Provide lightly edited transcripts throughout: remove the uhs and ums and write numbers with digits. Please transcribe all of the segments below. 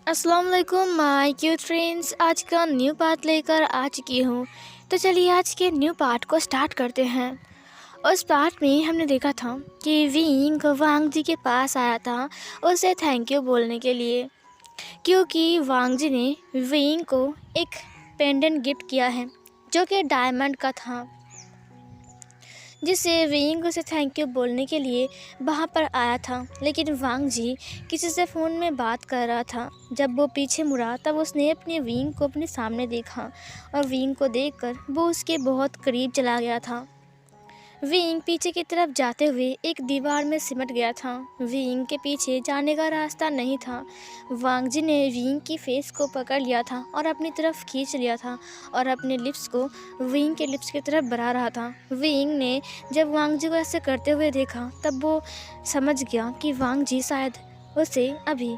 अस्सलाम वालेकुम my cute friends. आज का न्यू पार्ट लेकर आ चुकी हूँ। तो चलिए आज के न्यू पार्ट को स्टार्ट करते हैं। उस पार्ट में हमने देखा था कि विंग वांग जी के पास आया था उसे थैंक यू बोलने के लिए, क्योंकि वांग जी ने विंग को एक पेंडेंट गिफ्ट किया है जो कि डायमंड का था, जिससे विंग उसे थैंक यू बोलने के लिए वहाँ पर आया था। लेकिन वांग जी किसी से फ़ोन में बात कर रहा था। जब वो पीछे मुड़ा तब उसने अपने विंग को अपने सामने देखा और विंग को देखकर वो उसके बहुत करीब चला गया था। विंग पीछे की तरफ जाते हुए एक दीवार में सिमट गया था। विंग के पीछे जाने का रास्ता नहीं था। वांग जी ने विंग की फेस को पकड़ लिया था और अपनी तरफ खींच लिया था और अपने लिप्स को विंग के लिप्स की तरफ बढ़ा रहा था। विंग ने जब वांग जी को ऐसे करते हुए देखा तब वो समझ गया कि वांग जी शायद उसे अभी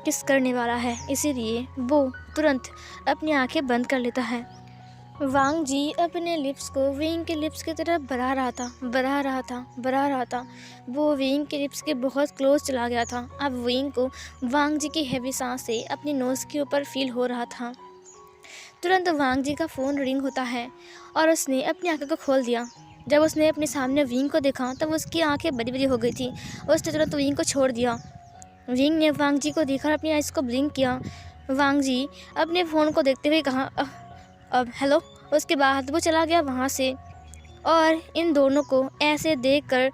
किस करने वाला है, इसीलिए वो तुरंत अपनी आंखें बंद कर लेता है। वांग जी अपने लिप्स को विंग के लिप्स की तरफ बढ़ा रहा था। वो विंग के लिप्स के बहुत क्लोज चला गया था। अब विंग को वांग जी की हैवी सांसें अपनी नोज़ के ऊपर फील हो रहा था। तुरंत वांग जी का फ़ोन रिंग होता है और उसने अपनी आंखों को खोल दिया। जब उसने अपने सामने विंग को देखा तब उसकी आंखें बड़ी बड़ी हो गई थी। उसने तुरंत विंग को छोड़ दिया। विंग ने वांग जी को देखा और अपनी आइज़ को ब्लिंक किया। वांग जी अपने फ़ोन को देखते हुए कहा, अब हेलो। उसके बाद वो चला गया वहाँ से। और इन दोनों को ऐसे देखकर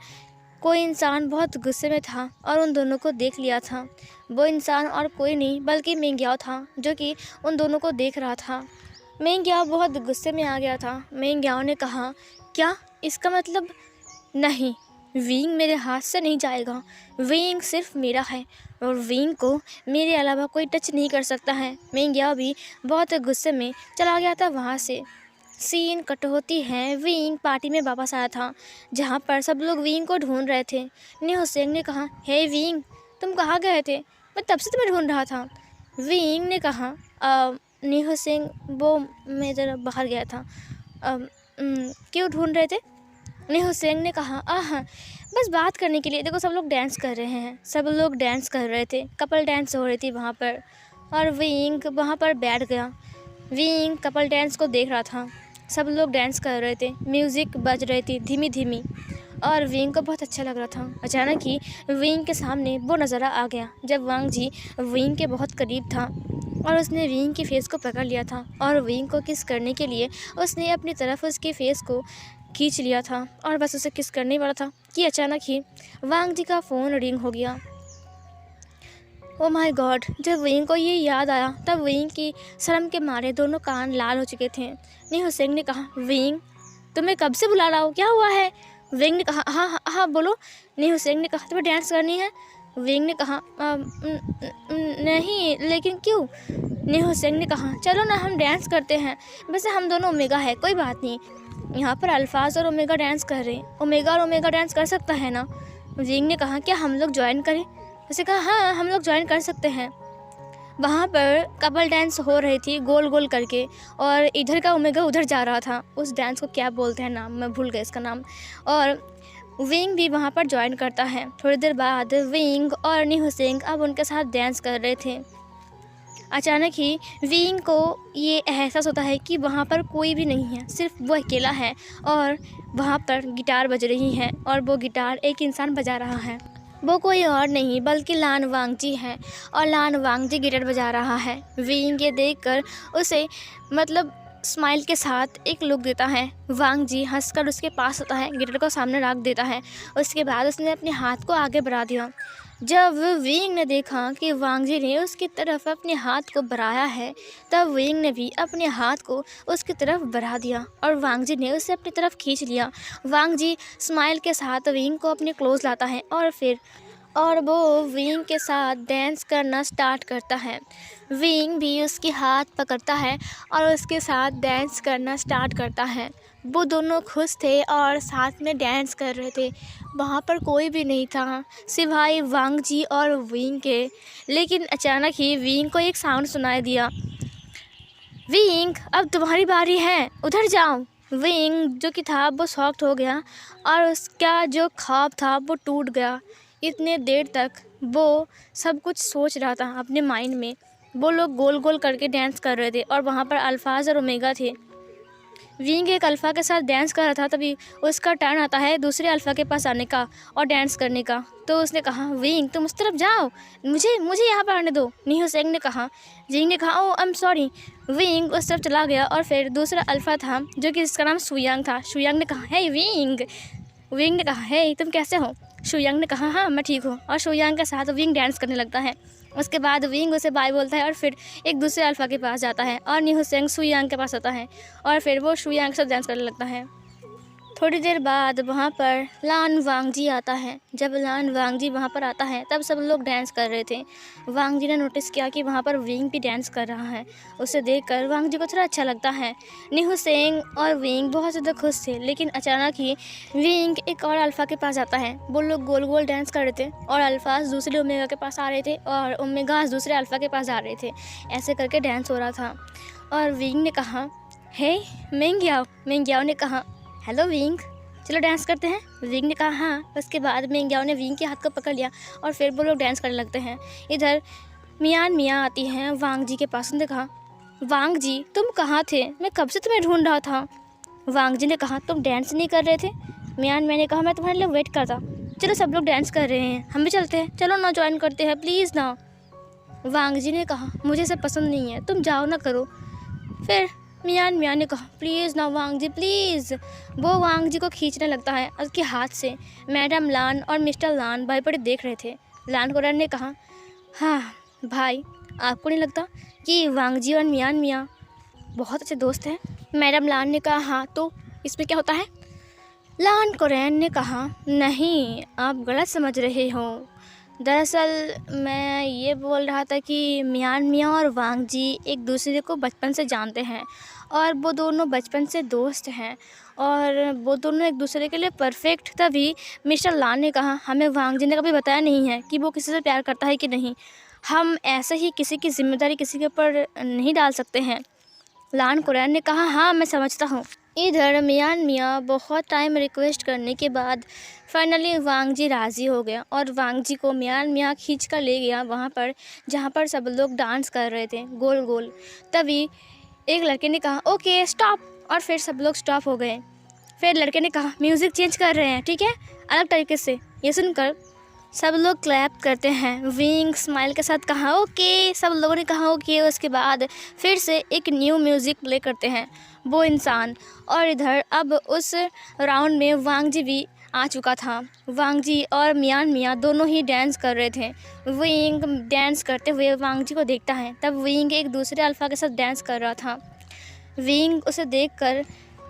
कोई इंसान बहुत गुस्से में था और उन दोनों को देख लिया था। वो इंसान और कोई नहीं बल्कि मेंग्याओ था, जो कि उन दोनों को देख रहा था। मेंग्याओ बहुत गुस्से में आ गया था। मेंग्याओ ने कहा, क्या इसका मतलब? नहीं, विंग मेरे हाथ से नहीं जाएगा। विंग सिर्फ मेरा है और विंग को मेरे अलावा कोई टच नहीं कर सकता है। मेंग्याओ भी बहुत गुस्से में चला गया था वहाँ से। सीन कट होती है। विंग पार्टी में वापस आया था जहाँ पर सब लोग विंग को ढूंढ रहे थे। न्यूसेंग ने कहा, हे विंग, तुम कहाँ गए थे? मैं तब से तुम्हें ढूंढ रहा था। विंग ने कहा, न्यूसेंग, वो मैं ज़रा बाहर गया था। क्यों ढूंढ रहे थे? न्यूसेंग ने कहा, बस बात करने के लिए। देखो सब लोग डांस कर रहे हैं। सब लोग डांस कर रहे थे, कपल डांस हो रही थी वहाँ पर, और विंग वहाँ पर बैठ गया। विंग कपल डांस को देख रहा था। सब लोग डांस कर रहे थे, म्यूज़िक बज रही थी धीमी धीमी, और विंग को बहुत अच्छा लग रहा था। अचानक ही विंग के सामने वो नज़ारा आ गया जब वांग जी विंग के बहुत करीब था और उसने विंग की फेस को पकड़ लिया था और विंग को किस करने के लिए उसने अपनी तरफ उसके फेस को खींच लिया था और बस उसे किस करने वाला था कि अचानक ही वांग जी का फ़ोन रिंग हो गया। Oh my God! जब विंग को ये याद आया तब विंग की शर्म के मारे दोनों कान लाल हो चुके थे। न्यूसेंग ने कहा, विंग, तुम्हें कब से बुला रहा हो, क्या हुआ है? विंग ने कहा, हाँ हाँ हाँ बोलो। न्यूसेंग ने कहा, तुम्हें डांस करनी है? विंग ने कहा, नहीं, लेकिन क्यों? न्यूसेंग ने कहा, चलो ना हम डांस करते हैं। वैसे हम दोनों ओमेगा है, कोई बात नहीं। यहाँ पर अल्फाज और ओमेगा डांस कर रहे हैं, ओमेगा और ओमेगा डांस कर सकता है ना? विंग ने कहा, क्या हम लोग ज्वाइन करें? उसे कहा, हाँ हम लोग ज्वाइन कर सकते हैं। वहाँ पर कपल डांस हो रही थी गोल गोल करके, और इधर का ओमेगा उधर जा रहा था। उस डांस को क्या बोलते हैं, नाम मैं भूल गया इसका नाम। और विंग भी वहाँ पर ज्वाइन करता है। थोड़ी देर बाद विंग और न्यूसेंग अब उनके साथ डांस कर रहे थे। अचानक ही विंग को ये एहसास होता है कि वहाँ पर कोई भी नहीं है, सिर्फ वो अकेला है और वहाँ पर गिटार बज रही है और वो गिटार एक इंसान बजा रहा है। वो कोई और नहीं बल्कि लान वांग जी है और लान वांग जी गिटार बजा रहा है। विंग ये देखकर उसे मतलब स्माइल के साथ एक लुक देता है। वांग जी हंसकर उसके पास होता है, गिटार को सामने रख देता है। उसके बाद उसने अपने हाथ को आगे बढ़ा दिया। जब विंग ने देखा कि वांग जी ने उसकी तरफ अपने हाथ को बढ़ाया है तब विंग ने भी अपने हाथ को उसकी तरफ बढ़ा दिया और वांग जी ने उसे अपनी तरफ खींच लिया। वांग जी स्माइल के साथ विंग को अपने क्लोज लाता है और वो विंग के साथ डांस करना स्टार्ट करता है। विंग भी उसके हाथ पकड़ता है और उसके साथ डांस करना स्टार्ट करता है। वो दोनों खुश थे और साथ में डांस कर रहे थे। वहाँ पर कोई भी नहीं था सिवाय वांग जी और विंग के। लेकिन अचानक ही विंग को एक साउंड सुनाई दिया, विंग अब तुम्हारी बारी है, उधर जाओ। विंग जो कि था वो शॉक्ड हो गया और उसका जो ख्वाब था वो टूट गया। इतने देर तक वो सब कुछ सोच रहा था अपने माइंड में वो लोग गोल गोल करके डांस कर रहे थे और वहाँ पर अल्फाज और ओमेगा थे। विंग एक अल्फ़ा के साथ डांस कर रहा था, तभी उसका टर्न आता है दूसरे अल्फ़ा के पास आने का और डांस करने का। तो उसने कहा, विंग तुम उस तरफ जाओ, मुझे मुझे यहाँ पर आने दो। नीहू सेंग ने कहा। विंग ने कहा, ओह आई एम सॉरी। विंग उस तरफ चला गया और फिर दूसरा अल्फ़ा था जो कि इसका नाम शुयांग था। शुयांग ने कहा, हे विंग। विंग ने कहा, हे तुम कैसे हो? शुयांग ने कहा, हाँ मैं ठीक हूँ। और शुयांग के साथ विंग डांस करने लगता है। उसके बाद विंग उसे बाय बोलता है और फिर एक दूसरे अल्फ़ा के पास जाता है और नीहू सेंग शुयांग के पास आता है और फिर वो शुयांग के साथ डांस करने लगता है। थोड़ी देर बाद वहाँ पर लान वांगजी आता है। जब लान वांगजी वहाँ पर आता है तब सब लोग डांस कर रहे थे। वांगजी ने नोटिस किया कि वहाँ पर विंग भी डांस कर रहा है। उसे देखकर वांगजी को थोड़ा अच्छा लगता है। नीहू सेंग और विंग बहुत ज़्यादा खुश थे, लेकिन अचानक ही विंग एक और अल्फ़ा के पास आता है। वो लोग गोल गोल डांस कर रहे थे और अल्फ़ाज दूसरे ओमेगा के पास आ रहे थे और ओमेगाज दूसरे अल्फ़ा के पास आ रहे थे। ऐसे करके डांस हो रहा था और विंग ने कहा, हे मेंग्याओ। मेंग्याओ ने कहा, हेलो विंग, चलो डांस करते हैं। विंग ने कहा, हाँ। उसके बाद मेंग्याओ ने विंग के हाथ को पकड़ लिया और फिर वो लोग डांस करने लगते हैं। इधर मियान मियाँ आती हैं वांग जी के पास। उन्होंने कहा, वांग जी तुम कहाँ थे? मैं कब से तुम्हें ढूंढ रहा था। वांग जी ने कहा, तुम डांस नहीं कर रहे थे? मियान मियाँ ने कहा, मैं तुम्हारे लिए वेट करता। चलो सब लोग डांस कर रहे हैं, हम भी चलते हैं, चलो ना ज्वाइन करते हैं प्लीज़ ना। वांग जी ने कहा, मुझे सब पसंद नहीं है, तुम जाओ ना करो। फिर मियान मियाँ ने कहा, प्लीज़ ना वांग जी प्लीज़। वो वांग जी को खींचने लगता है उसके हाथ से। मैडम लान और मिस्टर लान भाई बड़े देख रहे थे। लान कोरन ने कहा, हाँ भाई, आपको नहीं लगता कि वांग जी और मियान मियाँ बहुत अच्छे दोस्त हैं? मैडम लान ने कहा, हाँ तो इसमें क्या होता है? लान कोरन ने कहा, नहीं आप गलत समझ रहे हो। दरअसल मैं ये बोल रहा था कि मियान मियाँ और वांग जी एक दूसरे को बचपन से जानते हैं और वो दोनों बचपन से दोस्त हैं और वो दोनों एक दूसरे के लिए परफेक्ट। तभी मिस्टर लान ने कहा, हमें वांग जी ने कभी बताया नहीं है कि वो किसी से प्यार करता है कि नहीं। हम ऐसे ही किसी की जिम्मेदारी किसी के ऊपर नहीं डाल सकते हैं। लान कुरैन ने कहा, हाँ मैं समझता हूँ। इधर मियान मियाँ बहुत टाइम रिक्वेस्ट करने के बाद फाइनली वांग जी राज़ी हो गया और वांग जी को मियान मियाँ खींच कर ले गया वहाँ पर जहाँ पर सब लोग डांस कर रहे थे गोल गोल। तभी एक लड़के ने कहा, ओके स्टॉप, और फिर सब लोग स्टॉप हो गए। फिर लड़के ने कहा, म्यूज़िक चेंज कर रहे हैं, ठीक है, अलग तरीके से। ये सुनकर सब लोग क्लैप करते हैं। विंग स्माइल के साथ कहा, ओके। सब लोगों ने कहा ओके। उसके बाद फिर से एक न्यू म्यूज़िक प्ले करते हैं, वो इंसान। और इधर अब उस राउंड में वांग जी भी आ चुका था। वांग जी और मियान मियाँ दोनों ही डांस कर रहे थे। विंग डांस करते हुए वांग जी को देखता है, तब विंग एक दूसरे अल्फ़ा के साथ डांस कर रहा था। विंग उसे देखकर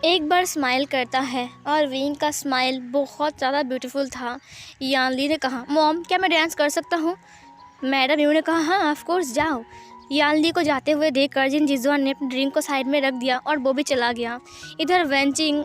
एक बार स्माइल करता है और विंग का स्माइल बहुत ज़्यादा ब्यूटीफुल था। यान ली ने कहा, मॉम क्या मैं डांस कर सकता हूँ? मैडम यू ने कहा, हाँ ऑफ कोर्स जाओ। यान ली को जाते हुए देखकर जिन जिजुआन ने अपनी ड्रिंक को साइड में रख दिया और वो भी चला गया। इधर वेंचिंग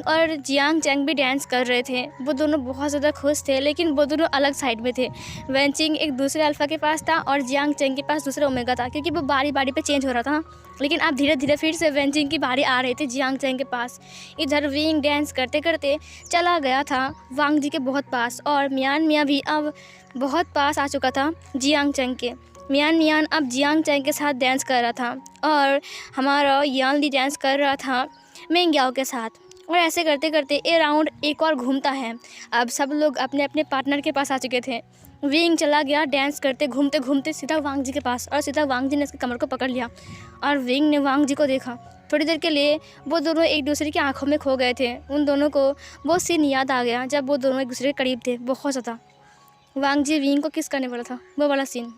और जियांग चैंग भी डांस कर रहे थे। वो दोनों बहुत ज़्यादा खुश थे, लेकिन वो दोनों अलग साइड में थे। वेंचिंग एक दूसरे अल्फ़ा के पास था और जियांग चैंग के पास दूसरा ओमेगा था, क्योंकि वो बारी बारी पे चेंज हो रहा था। लेकिन अब धीरे धीरे फिर से वेंचिंग की बारी आ रही थी जियांग चैंग के पास। इधर विंग डांस करते करते चला गया था वांग जी के बहुत पास और मियान मियाँ भी अब बहुत पास आ चुका था जियांग चैंग के। मियान मियान अब जियांग चैंग के साथ डांस कर रहा था और हमारा यान ली डांस कर रहा था मेंग्याओ के साथ। और ऐसे करते करते ये राउंड एक और घूमता है। अब सब लोग अपने अपने पार्टनर के पास आ चुके थे। विंग चला गया डांस करते घूमते घूमते सीधा वांग जी के पास और सीधा वांग जी ने उसकी कमर को पकड़ लिया और विंग ने वांग जी को देखा। थोड़ी देर के लिए वो दोनों एक दूसरे की आंखों में खो गए थे। उन दोनों को वो सीन याद आ गया जब वो दोनों एक दूसरे के करीब थे बहुत ज़्यादा। वांग जी विंग को किस करने वाला था, वो वाला सीन।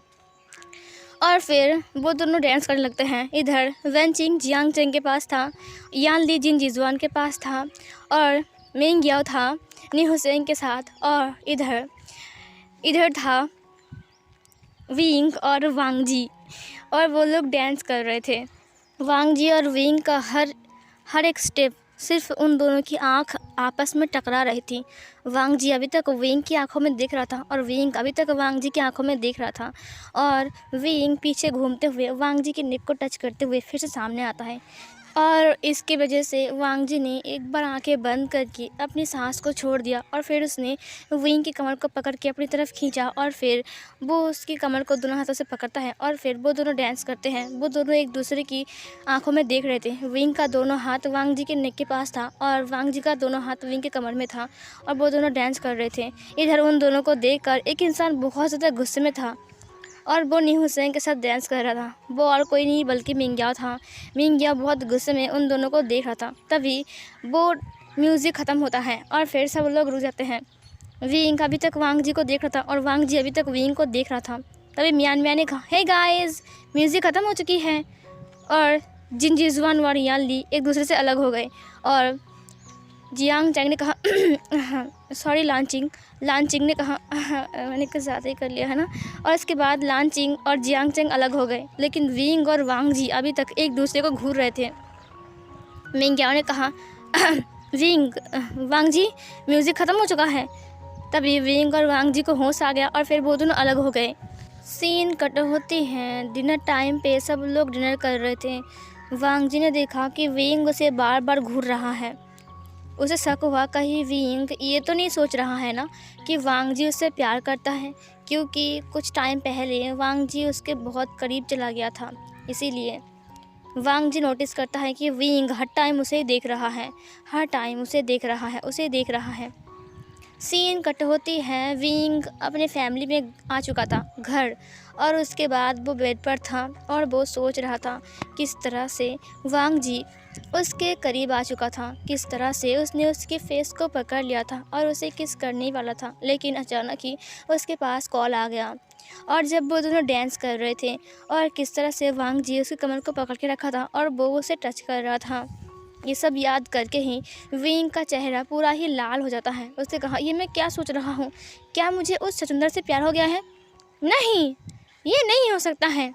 और फिर वो दोनों डांस करने लगते हैं। इधर वेंचिंग जियांग चैंग के पास था, यान ली जिन जिजुआन के पास था और मेंग याओ था नीहू सेंग के साथ, और इधर था विंग और वांग जी, और वो लोग डांस कर रहे थे। वांग जी और विंग का हर एक स्टेप सिर्फ उन दोनों की आंख आपस में टकरा रही थी। वांग जी अभी तक विंग की आंखों में देख रहा था और विंग अभी तक वांग जी की आंखों में देख रहा था। और विंग पीछे घूमते हुए वांग जी की नेक को टच करते हुए फिर से सामने आता है। और इसकी वजह से वांग जी ने एक बार आंखें बंद करके अपनी सांस को छोड़ दिया और फिर उसने विंग की कमर को पकड़ के अपनी तरफ खींचा और फिर वो उसकी कमर को दोनों हाथों से पकड़ता है और फिर वो दोनों डांस करते हैं। वो दोनों एक दूसरे की आंखों में देख रहे थे। विंग का दोनों हाथ वांग जी के नेक के पास था और वांग जी का दोनों हाथ विंग के कमर में था और वो दोनों डांस कर रहे थे। इधर उन दोनों को देखकर एक इंसान बहुत ज़्यादा गुस्से में था और वो नी हुसैन के साथ डांस कर रहा था। वो और कोई नहीं बल्कि मिंग्याओ था। मिंग्याओ बहुत गुस्से में उन दोनों को देख रहा था। तभी वो म्यूज़िक ख़त्म होता है और फिर सब लोग रुक जाते हैं। विंग अभी तक वांग जी को देख रहा था और वांग जी अभी तक विंग को देख रहा था। तभी मियान मियाँ ने कहा, हे गाइस, म्यूज़िक ख़त्म हो चुकी है। और जिन जिजुआन और यान ली एक दूसरे से अलग हो गए और जियांग चैंग ने कहा सॉरी लांचिंग। लांचिंग ने कहा मैंने कुछ ज़्यादा ही कर लिया है ना। और इसके बाद लांचिंग और जियांग चैंग अलग हो गए, लेकिन विंग और वांग जी अभी तक एक दूसरे को घूर रहे थे। मिंग्याओ ने कहा विंग, वांग जी, म्यूज़िक ख़त्म हो चुका है। तभी विंग और वांग जी को होश आ गया और फिर वो दोनों अलग हो गए। सीन कट होती हैं डिनर टाइम पे। सब लोग डिनर कर रहे थे। वांग जी ने देखा कि विंग उसे बार बार घूर रहा है। उसे शक हुआ कहीं विंग ये तो नहीं सोच रहा है ना कि वांग जी उससे प्यार करता है, क्योंकि कुछ टाइम पहले वांग जी उसके बहुत करीब चला गया था। इसीलिए वांग जी नोटिस करता है कि विंग हर टाइम उसे देख रहा है, हर टाइम उसे देख रहा है, उसे देख रहा है। सीन कट होती है विंग अपने फैमिली में आ चुका था घर, और उसके बाद वो बेड पर था और वो सोच रहा था किस तरह से वांग जी उसके करीब आ चुका था, किस तरह से उसने उसके फेस को पकड़ लिया था और उसे किस करने वाला था। लेकिन अचानक ही उसके पास कॉल आ गया और जब वो दोनों डांस कर रहे थे और किस तरह से वांग जी उसकी कमर को पकड़ के रखा था और वो उसे टच कर रहा था, ये सब याद करके ही विंग का चेहरा पूरा ही लाल हो जाता है। उसने कहा, ये मैं क्या सोच रहा हूँ? क्या मुझे उस छछूंदर से प्यार हो गया है? नहीं, ये नहीं हो सकता है।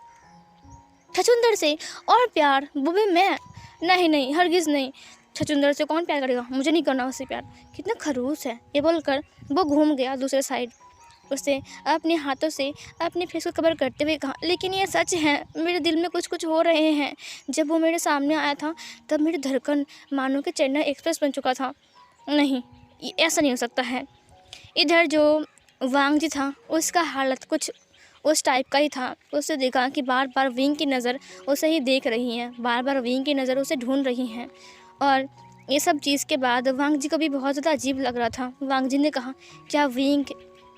छछूंदर से और प्यार, वो भी मैं? नहीं नहीं, हरगिज़ नहीं। छछूंदर से कौन प्यार करेगा? मुझे नहीं करना उससे प्यार। कितना खड़ूस है। ये बोलकर वो घूम गया दूसरे साइड। उसने अपने हाथों से अपने फेस को कवर करते हुए कहा, लेकिन ये सच है, मेरे दिल में कुछ कुछ हो रहे हैं। जब वो मेरे सामने आया था तब मेरी धड़कन मानो कि चेन्नई एक्सप्रेस बन चुका था। नहीं, ऐसा नहीं हो सकता है। इधर जो वांग जी था उसका हालत कुछ उस टाइप का ही था। उसने देखा कि बार बार विंग की नज़र उसे ही देख रही है, बार बार विंग की नज़र उसे ढूंढ रही हैं। और ये सब चीज़ के बाद वांग जी को भी बहुत ज़्यादा अजीब लग रहा था। वांग जी ने कहा, क्या विंग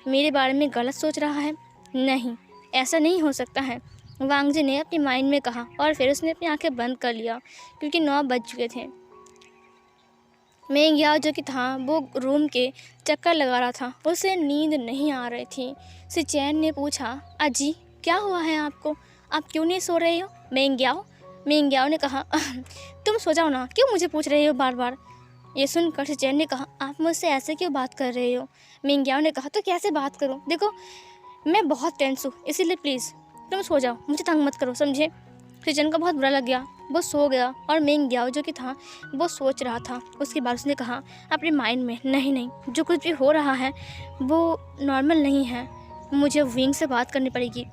मेरे बारे में गलत सोच रहा है? नहीं, ऐसा नहीं हो सकता है, वांग जी ने अपनी माइंड में कहा। और फिर उसने अपनी आंखें बंद कर लिया क्योंकि 9 बज चुके थे। मिंग्याओ जो कि था वो रूम के चक्कर लगा रहा था, उसे नींद नहीं आ रही थी। सिचैन ने पूछा, अजी क्या हुआ है आपको? आप क्यों नहीं सो रहे हो? मिंग्याओ मिंग्याओ ने कहा, तुम सो जाओ ना, क्यों मुझे पूछ रहे हो बार बार? ये सुनकर सिचैन ने कहा, आप मुझसे ऐसे क्यों बात कर रहे हो? मिंग्याओ ने कहा, तो कैसे बात करूं? देखो मैं बहुत टेंस हूँ, इसीलिए प्लीज़ तुम सो जाओ, मुझे तंग मत करो, समझे? सिचैन को बहुत बुरा लग गया, वो सो गया। और मिंग्याओ जो कि था वो सोच रहा था। उसके बाद उसने कहा अपने माइंड में, नहीं नहीं, जो कुछ भी हो रहा है वो नॉर्मल नहीं है, मुझे विंग से बात करनी पड़ेगी।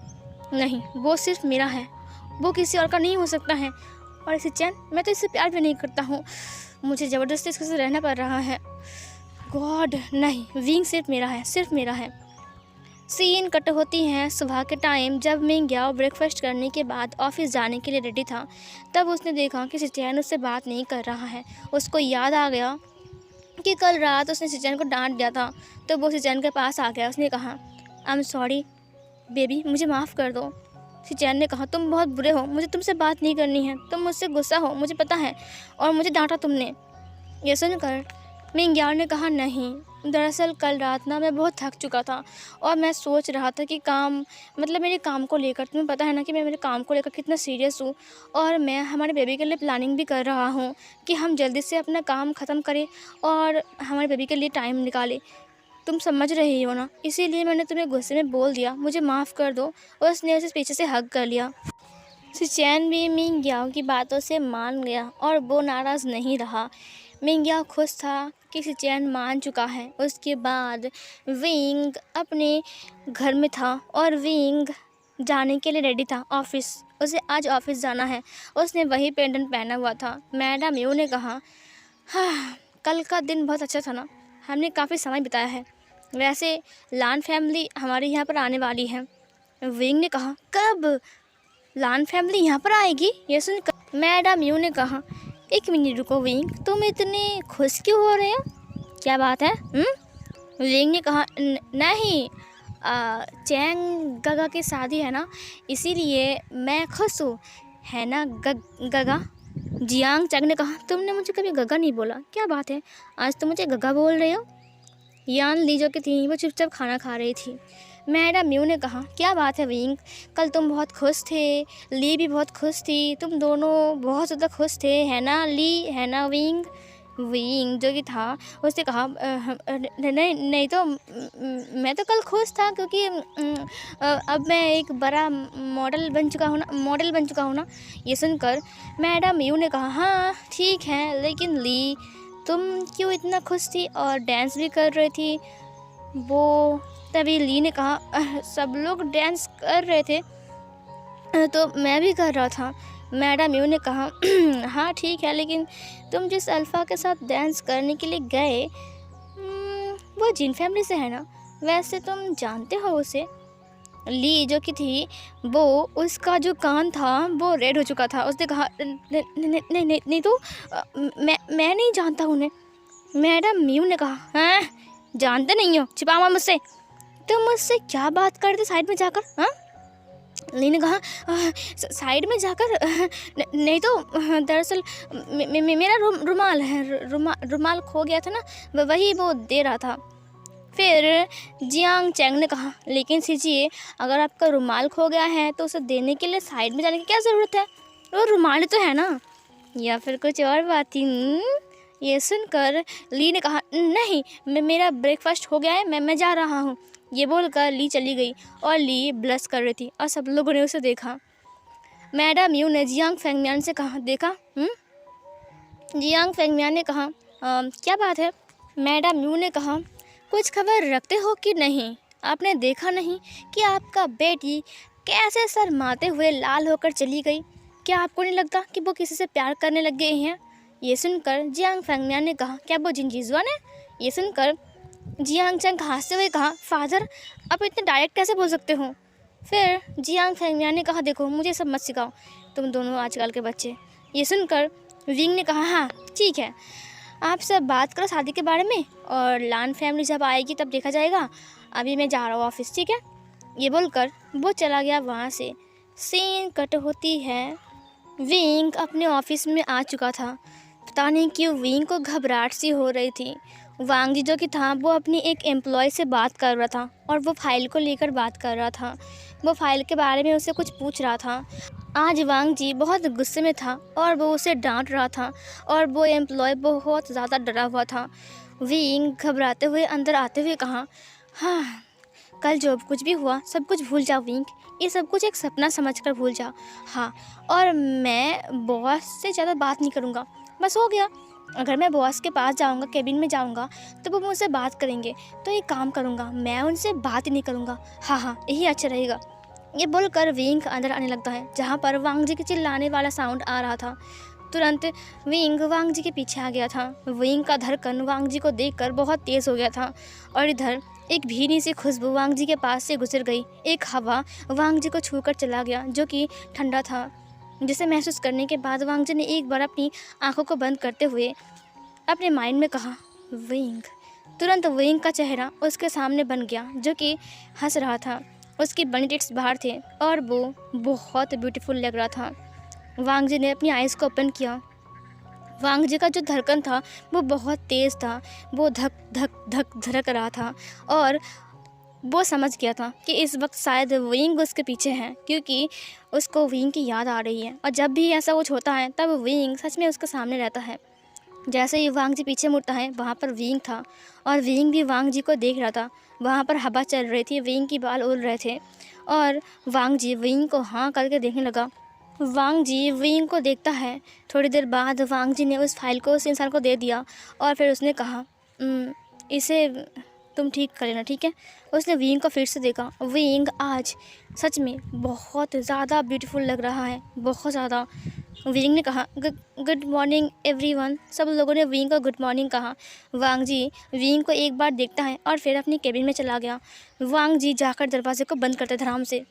नहीं, वो सिर्फ मेरा है, वो किसी और का नहीं हो सकता है। और सिचैन, मैं तो इससे प्यार भी नहीं करता हूँ, मुझे ज़बरदस्ती इसके साथ रहना पड़ रहा है। गॉड नहीं, विंग सिर्फ मेरा है, सिर्फ मेरा है। सीन कट होती हैं सुबह के टाइम। जब मिंग्याओ ब्रेकफास्ट करने के बाद ऑफिस जाने के लिए रेडी था तब उसने देखा कि सिचैन उससे बात नहीं कर रहा है। उसको याद आ गया कि कल रात उसने सिचैन को डांट दिया था, तो वो सिचैन के पास आ गया। उसने कहा, आई एम सॉरी बेबी, मुझे माफ़ कर दो। सिचैन ने कहा, तुम बहुत बुरे हो, मुझे तुमसे बात नहीं करनी है, तुम मुझसे गुस्सा हो, मुझे पता है, और मुझे डांटा तुमने। ये सुनकर मिंग्याओ ने कहा, नहीं, दरअसल कल रात ना मैं बहुत थक चुका था और मैं सोच रहा था कि काम, मतलब मेरे काम को लेकर, तुम्हें पता है ना कि मैं मेरे काम को लेकर कितना सीरियस हूँ, और मैं हमारे बेबी के लिए प्लानिंग भी कर रहा हूँ कि हम जल्दी से अपना काम ख़त्म करें और हमारे बेबी के लिए टाइम निकालें। तुम समझ रही हो ना, इसीलिए मैंने तुम्हें गुस्से में बोल दिया, मुझे माफ़ कर दो। और उसने उसे पीछे से हग कर लिया। सिचैन भी मिंग्याओ की बातों से मान गया और वो नाराज़ नहीं रहा। मिंग्याओ खुश था कि सिचैन मान चुका है। उसके बाद विंग अपने घर में था और विंग जाने के लिए रेडी था ऑफिस। उसे आज ऑफिस जाना है। उसने वही पेंडेंट पहना हुआ था। मैडम यू ने कहा, हाँ, कल का दिन बहुत अच्छा था ना, हमने काफ़ी समय बिताया है। वैसे लान फैमिली हमारे यहाँ पर आने वाली है। विंग ने कहा, कब? लान फैमिली यहाँ पर आएगी? ये सुनकर मैडम यू ने कहा, एक मिनट रुको विंग, तुम इतने खुश क्यों हो रहे हो? क्या बात है? विंग ने कहा, नहीं, चैंग गगा की शादी है ना, इसीलिए मैं खुश हूँ, है ना गगा? जियांग चैंग ने कहा, तुमने मुझे कभी गगा नहीं बोला, क्या बात है, आज तुम मुझे गगा बोल रहे हो? यान ली जो की थी वो चुपचाप खाना खा रही थी। मैडम म्यू ने कहा, क्या बात है विंग, कल तुम बहुत खुश थे, ली भी बहुत खुश थी, तुम दोनों बहुत ज़्यादा खुश थे, है ना ली, है ना विंग? विंग जो कि था उसने कहा, नहीं नहीं तो मैं तो कल खुश था क्योंकि अब मैं एक बड़ा मॉडल बन चुका हूँ ना। ये सुनकर मैडम म्यू ने कहा, हाँ ठीक है, लेकिन ली तुम क्यों इतना खुश थी और डांस भी कर रही थी? वो तभी ली ने कहा, सब लोग डांस कर रहे थे तो मैं भी कर रहा था। मैडम यू ने कहा, हाँ ठीक है, लेकिन तुम जिस अल्फ़ा के साथ डांस करने के लिए गए वो जिन फैमिली से है ना, वैसे तुम जानते हो उसे? ली जो कि थी वो, उसका जो कान था वो रेड हो चुका था। उसने कहा, नहीं तो मैं नहीं जानता उन्हें। मैडम म्यू ने कहा, हाँ जानते नहीं हो, छिपाओ मत मुझसे, तुम मुझसे क्या बात करते साइड में जाकर? हाँ, ली ने कहा, साइड में जाकर नहीं तो दरअसल मेरा रुमाल है, रुमाल खो गया था ना, वही वो दे रहा था। फिर जियांग चैंग ने कहा, लेकिन सीजिए, अगर आपका रुमाल खो गया है तो उसे देने के लिए साइड में जाने की क्या ज़रूरत है? वो रुमाल तो है ना, या फिर कुछ और बात थी? ये सुनकर ली ने कहा, नहीं, मेरा ब्रेकफास्ट हो गया है, मैं जा रहा हूँ। ये बोलकर ली चली गई और ली ब्लश कर रही थी और सब लोगों ने उसे देखा। मैडम यू ने जियांग फेंगमियान से कहा, देखा? जियांग फेंगमियान ने कहा, क्या बात है? मैडम यू ने कहा, कुछ खबर रखते हो कि नहीं? आपने देखा नहीं कि आपका बेटी कैसे शर्माते हुए लाल होकर चली गई? क्या आपको नहीं लगता कि वो किसी से प्यार करने लग गए हैं? ये सुनकर जियांग फेंगमियान ने कहा, क्या वो जिनजीजुआ ने? ये सुनकर जियांग चैंग हंसते हुए कहा, फादर आप इतने डायरेक्ट कैसे बोल सकते हो? फिर जियांग फेंगमियान ने कहा, देखो मुझे सब मत सिखाओ, तुम दोनों आजकल के बच्चे। ये सुनकर विंग ने कहा, हाँ ठीक है, आप सब बात करो शादी के बारे में, और लान फैमिली जब आएगी तब देखा जाएगा, अभी मैं जा रहा हूँ ऑफिस, ठीक है? ये बोलकर वो चला गया वहाँ से। सीन कट होती है। विंग अपने ऑफिस में आ चुका था। पता नहीं क्यों विंग को घबराहट सी हो रही थी। वांग जी जो कि था वो अपनी एक एम्प्लॉय से बात कर रहा था और वो फाइल को लेकर बात कर रहा था। वो फाइल के बारे में उससे कुछ पूछ रहा था। आज वांग जी बहुत गुस्से में था और वो उसे डांट रहा था और वो एम्प्लॉय बहुत ज़्यादा डरा हुआ था। विंग घबराते हुए अंदर आते हुए कहा, हाँ कल जो कुछ भी हुआ सब कुछ भूल जाओ विंग, ये सब कुछ एक सपना समझकर भूल जाओ। हाँ, और मैं बॉस से ज़्यादा बात नहीं करूँगा, बस हो गया। अगर मैं बॉस के पास जाऊँगा, केबिन में जाऊँगा, तो वो मुझसे बात करेंगे, तो एक काम करूँगा, मैं उनसे बात ही नहीं करूँगा। हाँ यही अच्छा रहेगा। ये बोलकर विंग अंदर आने लगता है जहाँ पर वांग जी के चिल्लाने वाला साउंड आ रहा था। तुरंत विंग वांग जी के पीछे आ गया था। विंग का धड़कन वांग जी को देखकर बहुत तेज़ हो गया था और इधर एक भीनी सी खुशबू वांग जी के पास से गुजर गई। एक हवा वांग जी को छूकर चला गया जो कि ठंडा था, जिसे महसूस करने के बाद वांग जी ने एक बार अपनी आंखों को बंद करते हुए अपने माइंड में कहा, विंग। तुरंत विंग का चेहरा उसके सामने बन गया जो कि हंस रहा था। उसकी बनी टिट्स बाहर थे और वो बहुत ब्यूटीफुल लग रहा था। वांग जी ने अपनी आइज़ को ओपन किया। वांग जी का जो धड़कन था वो बहुत तेज़ था, वो धक धक धक धड़क रहा था और वो समझ गया था कि इस वक्त शायद विंग उसके पीछे है, क्योंकि उसको विंग की याद आ रही है और जब भी ऐसा कुछ होता है तब विंग सच में उसके सामने रहता है। जैसे ही वांग जी पीछे मुड़ता है वहाँ पर विंग था और विंग भी वांग जी को देख रहा था। वहाँ पर हवा चल रही थी, विंग की बाल उड़ रहे थे और वांग जी विंग को हाँ करके देखने लगा। वांग जी विंग को देखता है। थोड़ी देर बाद वांग जी ने उस फाइल को उस इंसान को दे दिया और फिर उसने कहा, इसे तुम ठीक कर लेना, ठीक है। उसने विंग को फिर से देखा। विंग आज सच में बहुत ज़्यादा ब्यूटीफुल लग रहा है, बहुत ज़्यादा। विंग ने कहा गुड मॉर्निंग एवरीवन। सब लोगों ने विंग को गुड मॉर्निंग कहा। वांग जी विंग को एक बार देखता है और फिर अपनी केबिन में चला गया। वांग जी जाकर दरवाजे को बंद करते धड़ाम से।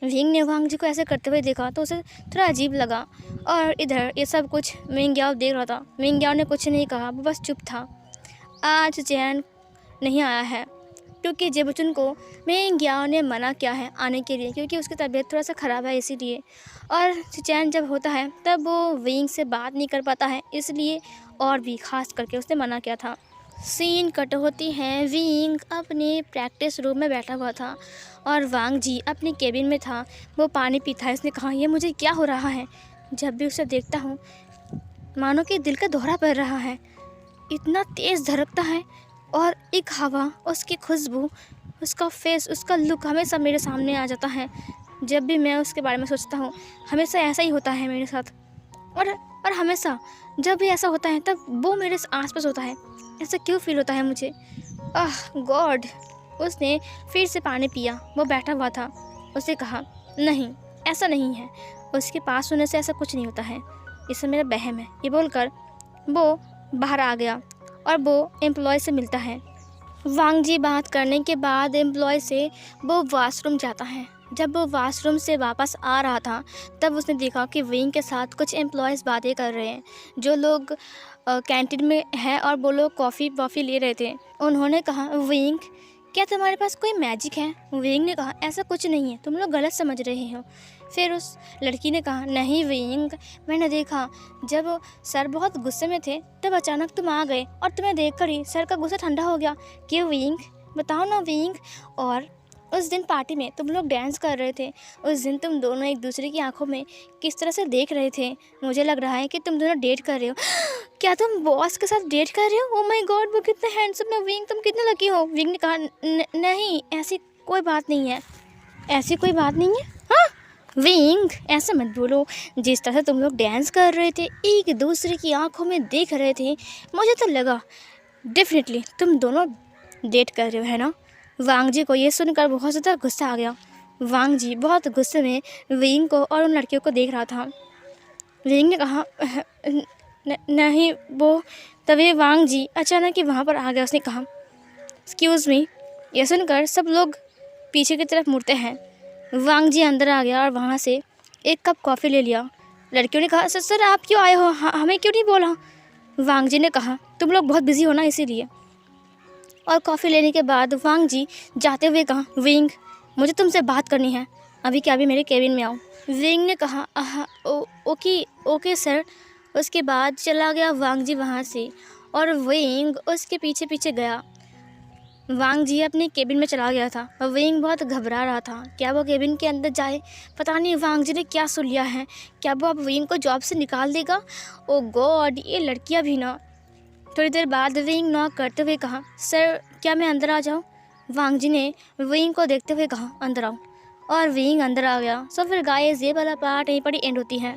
विंग ने वांग जी को ऐसे करते हुए देखा तो उसे थोड़ा अजीब लगा, और इधर ये सब कुछ मिंग्याओ देख रहा था। मिंग्याओ ने कुछ नहीं कहा, वो बस चुप था। आज चैन नहीं आया है क्योंकि जेबुचुन को मिंग्याओ ने मना किया है आने के लिए, क्योंकि उसकी तबीयत थोड़ा सा ख़राब है इसीलिए। और चैन जब होता है तब वो विंग से बात नहीं कर पाता है, इसलिए और भी ख़ास करके उसने मना किया था। सीन कट होती है। विंग अपने प्रैक्टिस रूम में बैठा हुआ था और वांग जी अपने केबिन में था। वो पानी पीता है। इसने कहा ये मुझे क्या हो रहा है, जब भी उसे देखता हूँ मानो कि दिल का दौरा पड़ रहा है, इतना तेज़ धड़कता है। और एक हवा, उसकी खुशबू, उसका फेस, उसका लुक हमेशा मेरे सामने आ जाता है। जब भी मैं उसके बारे में सोचता हूँ हमेशा ऐसा ही होता है मेरे साथ। और हमेशा जब भी ऐसा होता है तब वो मेरे आसपास होता है। ऐसा क्यों फील होता है मुझे? आह गॉड। उसने फिर से पानी पिया। वो बैठा हुआ था। उसने कहा नहीं, ऐसा नहीं है, उसके पास होने से ऐसा कुछ नहीं होता है, इससे मेरा वहम है। ये बोलकर वो बाहर आ गया और वो एम्प्लॉय से मिलता है। वांग जी बात करने के बाद एम्प्लॉय से वो वॉशरूम जाता है। जब वो वॉशरूम से वापस आ रहा था तब उसने देखा कि विंग के साथ कुछ एम्प्लॉयज़ बातें कर रहे हैं। जो लोग कैंटीन में हैं और वो लोग कॉफ़ी ले रहे थे। उन्होंने कहा विंग क्या तुम्हारे पास कोई मैजिक है? विंग ने कहा ऐसा कुछ नहीं है, तुम लोग गलत समझ रहे हो। फिर उस लड़की ने कहा नहीं विंग, मैंने देखा जब सर बहुत गुस्से में थे तब अचानक तुम आ गए और तुम्हें देखकर ही सर का गुस्सा ठंडा हो गया। क्यों विंग, बताओ ना विंग। और उस दिन पार्टी में तुम लोग डांस कर रहे थे। उस दिन तुम दोनों एक दूसरे की आंखों में किस तरह से देख रहे थे, मुझे लग रहा है कि तुम दोनों डेट कर रहे हो। क्या तुम बॉस के साथ डेट कर रहे हो? ओह माय गॉड, वो कितने हैंडसम है विंग, तुम कितने लकी हो। विंग ने कहा नहीं, ऐसी कोई बात नहीं है, ऐसी कोई बात नहीं है। हाँ विंग ऐसा मत बोलो, जिस तरह से तुम लोग डांस कर रहे थे, एक दूसरे की आंखों में देख रहे थे, मुझे तो लगा डेफिनेटली तुम दोनों डेट कर रहे हो, है ना। वांग जी को ये सुनकर बहुत ज़्यादा गुस्सा आ गया। वांग जी बहुत गुस्से में विंग को और उन लड़कियों को देख रहा था। विंग ने कहा नहीं वो। तभी वांग जी अचानक ही वहाँ पर आ गया। उसने कहा एक्सक्यूज़ मी। यह सुनकर सब लोग पीछे की तरफ मुड़ते हैं। वांग जी अंदर आ गया और वहाँ से एक कप कॉफ़ी ले लिया। लड़कियों ने कहा सर आप क्यों आए हो, हमें क्यों नहीं बोला? वांग जी ने कहा तुम लोग बहुत बिजी हो ना इसीलिए। और कॉफ़ी लेने के बाद वांग जी जाते हुए कहा विंग मुझे तुमसे बात करनी है, अभी क्या अभी मेरे केबिन में आओ। विंग ने कहा ओके सर। उसके बाद चला गया वांग जी वहाँ से और विंग उसके पीछे पीछे गया। वांग जी अपने केबिन में चला गया था। विंग बहुत घबरा रहा था, क्या वो केबिन के अंदर जाए? पता नहीं वांग जी ने क्या सुन लिया है, क्या वो अब विंग को जॉब से निकाल देगा? ओ गॉड, ये लड़कियां भी ना। थोड़ी देर बाद विंग नॉक करते हुए कहा सर क्या मैं अंदर आ जाऊँ? वांग जी ने विंग को देखते हुए कहा अंदर आओ, और विंग अंदर आ गया। सो फिर गाइस ये वाला पार्ट यहीं पर ही एंड होती है।